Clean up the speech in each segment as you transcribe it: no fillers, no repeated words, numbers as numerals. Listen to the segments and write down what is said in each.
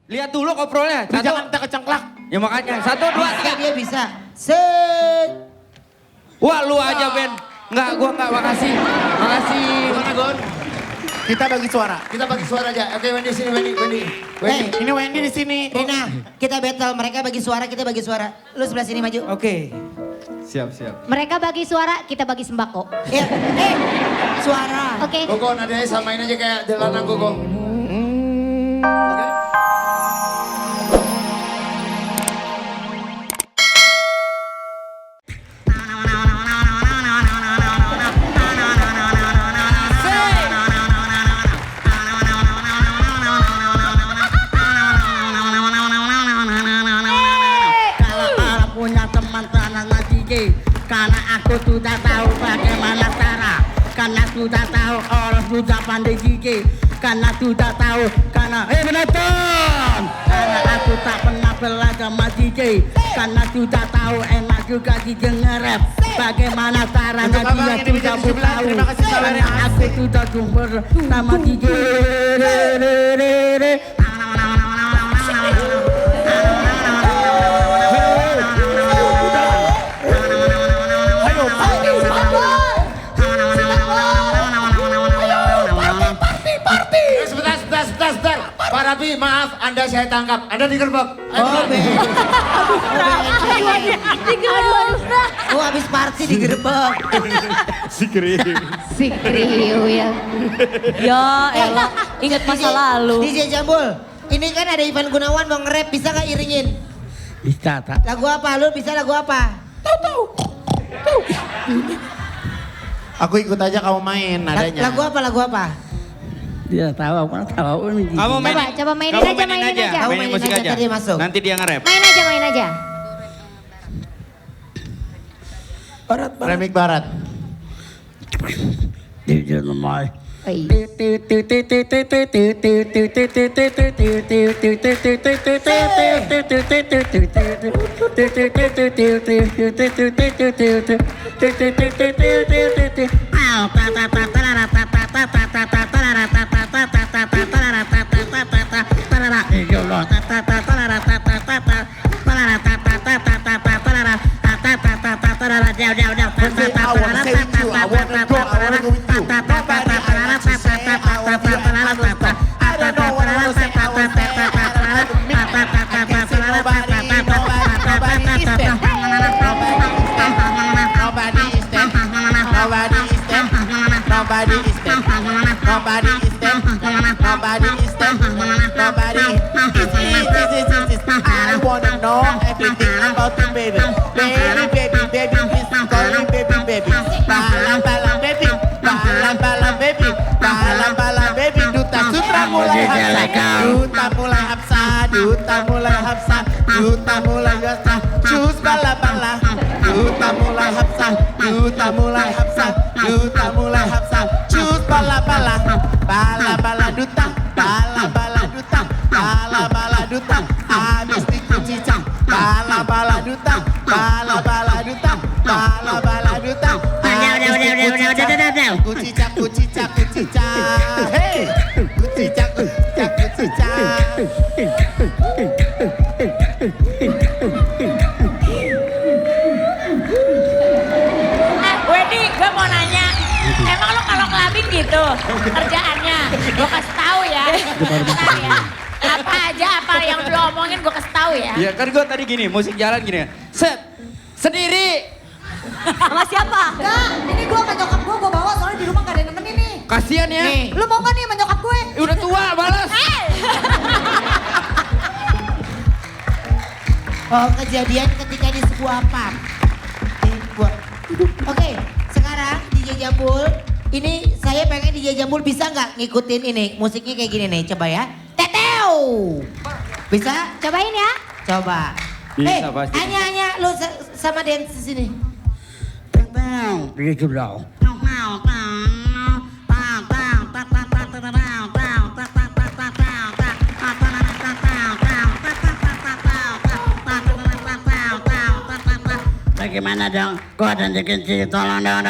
Lihat dulu koprolnya. Lu jangan kecengklak. Ya makanya. 1, 2, 3. Dia bisa. Set. Wah lu aja Ben. Enggak, gua enggak. Makasih. Makasih. Gimana Gon? Kita bagi suara. Kita bagi suara aja. Oke Wendy sini Wendy. Ini Wendy di sini. Rina, kita battle. Mereka bagi suara, kita bagi suara. Lu sebelah sini maju. Oke. Siap. Mereka bagi suara, kita bagi sembako. Ya, suara. Oke. Gogo nadanya samain aja kayak Delana Gogo. Oke. Kalau punya teman tanah majike, karena aku sudah tahu bagaimana cara. Karena sudah tahu orang sudah pandai jike. Karena sudah tahu, karena menonton. Karena aku tak pernah belajar majike. Karena sudah tahu enak juga didengar. Bagaimana caranya Untuk abang dia ini sudah menjadi 11, tahu. terima kasih saudara. Karena aku sudah sumber nama jike. Sebentar. Pak Rabi, maaf, Anda saya tangkap. Anda digerbek. Oh, Aduh. Oh, habis party digerebek. Si Kriu ya. Ya elah, ingat masa lalu. DJ Jambul, ini kan ada Ivan Gunawan mau nge-rap, bisa gak iringin? Bisa tak? Lagu apa? Lu bisa lagu apa? Aku ikut aja kamu main nadanya. Lagu apa? Dia tahu, aku tahu ini. Kamu main. Coba mainin kamu aja, mainin aja. Kamu Mainin mainin musik aja, aja. tadi masuk. Nanti dia nge-rap. Main aja. Remik Barat. Dia lemah. I wanna know everything about you, baby. Baby, please call me baby. Balang, baby. Duta Sutra mulai Hapsa. Duta mulai Hapsa. Cus bala. Duta mulai Hapsa. Cus bala. Bala duta. Habis dikucicang. Bala duta. Kucicak. Hey, kucicak. Wendy, gue mau nanya, emang lo kalau kelabing gitu kerjaannya? Gue kasih tahu ya. Bentar ya. Apa yang lo omongin gue kasih tahu ya. Ya kan gue tadi gini, musik jalan gini. Set. Sendiri. Sama siapa? Enggak, ini gue sama nyokap gue bawa soalnya di rumah gak ada yang nemenin nih. Kasian ya. Lu mau gak nih sama nyokap gue? Udah tua, balas. Oh, kejadian ketika di sebuah pub. Oke, sekarang DJ Jambul, ini saya pengen DJ Jambul bisa nggak ngikutin ini musiknya kayak gini nih, coba ya. Teteu, bisa? Cobain ya. Coba. Bisa pasti. Hanya lu sama dance sini. Gitu dong. Bagaimana dong? Gua dan Jekin tolong dong.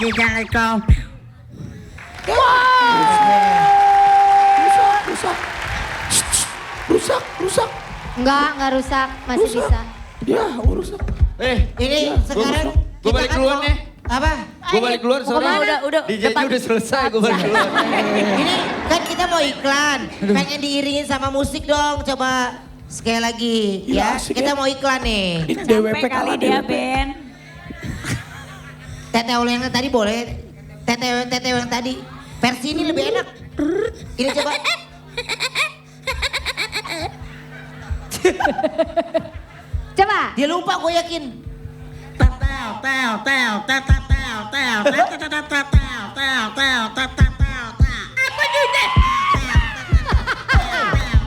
Assalamualaikum. Rusak. Enggak rusak, masih bisa. Ya, rusak. Ini sekarang Gue balik duluan nih. Apa? Gue balik duluan Mau kemana? soalnya. DJ-nya udah selesai, gue balik duluan. Ini kan kita mau iklan. Pengen diiringin sama musik dong. Coba sekali lagi ya. Kita mau iklan nih. Ini DWP Capek kali kalah dia, DWP. Ben. Teteo yang tadi boleh. Teteo yang tadi. Versi ini lebih enak. Ini coba. Coba. Dia lupa gue yakin.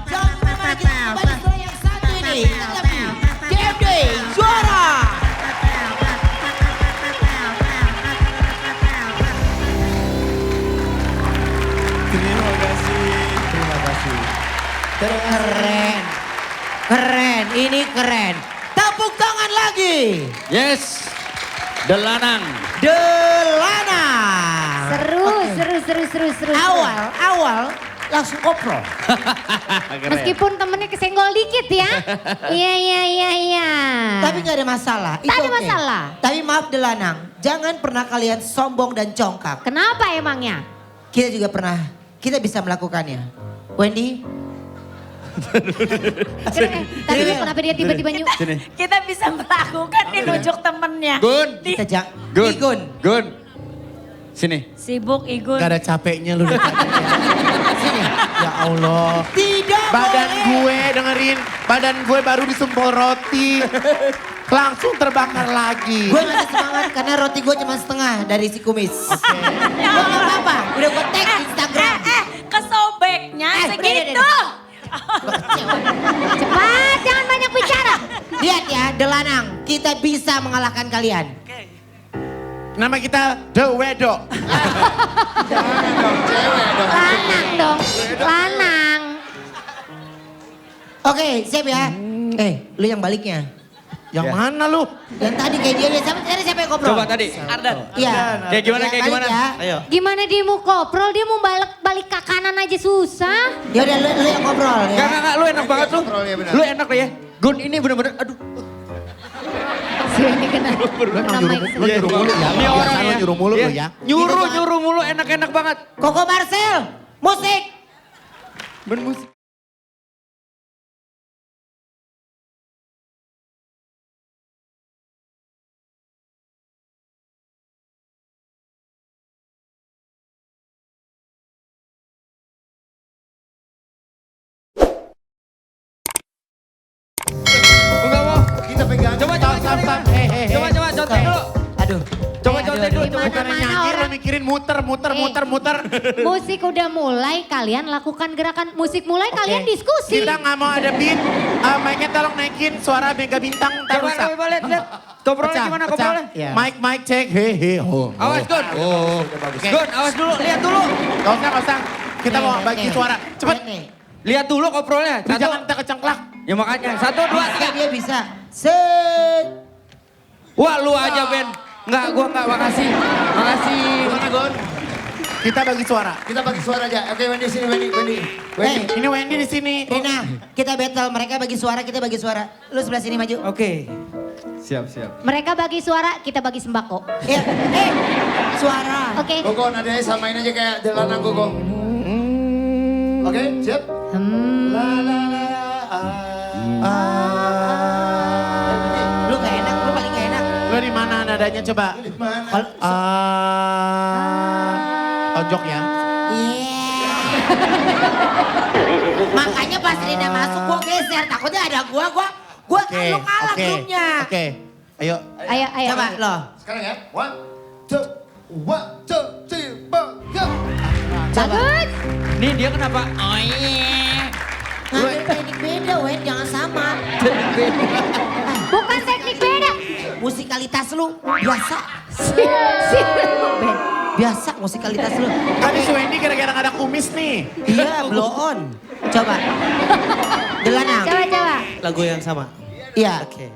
Jangan lagi pada suara yang satu ini. DMD juara. Terima kasih. Keren, ini keren. Tepuk tangan lagi. Yes. Delanang. Delana. Seru. Awal langsung kopro. Meskipun temennya kesenggol dikit ya. Iya. Tapi nggak ada masalah. Tak ada oke. masalah. Tapi maaf Delanang, jangan pernah kalian sombong dan congkak. Kenapa emangnya? Kita juga pernah, kita bisa melakukannya. Wendy, Tadi kenapa dia tiba-tiba Kita bisa melakukan nih nujuk temennya. Gun. kita Gun. Sini. Sibuk Igun. Gak ada capeknya lu. Sini. Ya Allah. Tidak Badan boleh. gue dengerin, badan gue baru disumpul roti. Langsung terbakar lagi. Gue masih semangat karena roti gue cuma setengah dari si kumis. Oke. Gue gak apa-apa, udah gue tag di Instagram. Kesobeknya Eh, segitu. udah. Cepat, jangan banyak bicara. Lihat ya, Delanang, kita bisa mengalahkan kalian. Nama kita The Wedok. Lanang dong, lanang. Oke, siap ya. Lu yang baliknya. Yang mana lu? Yang tadi kayak dia, siapa yang ngobrol? Coba tadi. Iya. Kayak gimana, Yang kayak balik gimana? ya. Ayo. Gimana dia mau koprol, dia mau balik ke kanan aja susah. Ya udah lu yang ngobrol ya. Enggak, lu enak banget lu. Kontrol, ya benar. Lu enak ya. Gun ini bener-bener, aduh. Si ini kena mic. Lu nyuruh mulu ya. Ini orang Biasa lu ya. nyuruh mulu lu ya. Nyuruh mulu enak-enak banget. Koko Marcel, musik. Bermusik. Enggak mau. Kita pegang. Coba contek dulu. Aduh. Coba contek dulu. Gimana Bukan mana nyanyi lu orang mikirin muter. musik udah mulai, kalian lakukan gerakan musik mulai, kalian diskusi. Kita nggak mau ada beat. Mic-nya tolong naikin suara Mega Bintang tak rusak. Coba lihat. Koprolnya gimana koprolnya? Mic cek. Hehe. Awas Gun. Gun, awas dulu, lihat dulu. Gak usah. Kita mau bagi suara. Cepet. Lihat dulu koprolnya. Satu. Jangan kita kecengklak. Ya makanya. 1, 2, 3. Dia bisa. Set. Wah lu aja Ben. Enggak, gua enggak. Makasih. Gimana Gun? Kita bagi suara. Kita bagi suara aja. Oke Wendy sini Wendy. Ini Wendy di sini. Rina, kita battle. Mereka bagi suara, kita bagi suara. Lu sebelah sini maju. Oke. Siap. Mereka bagi suara, kita bagi sembako. Ya, suara. Oke. Gogo nadanya samain aja kayak Delanang Gogo. Oke, siap? La la la Lu gak enak, lu paling gak enak. Lu di mana nadanya coba? Di mana? Tojok ya. Iya. Makanya pas Rina masuk gua geser, takutnya ada gua lu kalah grupnya. Oke. Ayo. Ayo. Coba lo. Sekarang ya. 1, 2, 3, 4, go. Coba. Bagus. Nih dia kenapa? Oh iya. Ngambil teknik beda, Wen, jangan sama. Bukan teknik beda. Musikalitas lu biasa. Ben. Biasa musikalitas lu. Tadi si Wendy gara-gara gak ada kumis nih. Iya, blow on. Coba. Delanang. Coba. Lagu yang sama. Iya. Oke.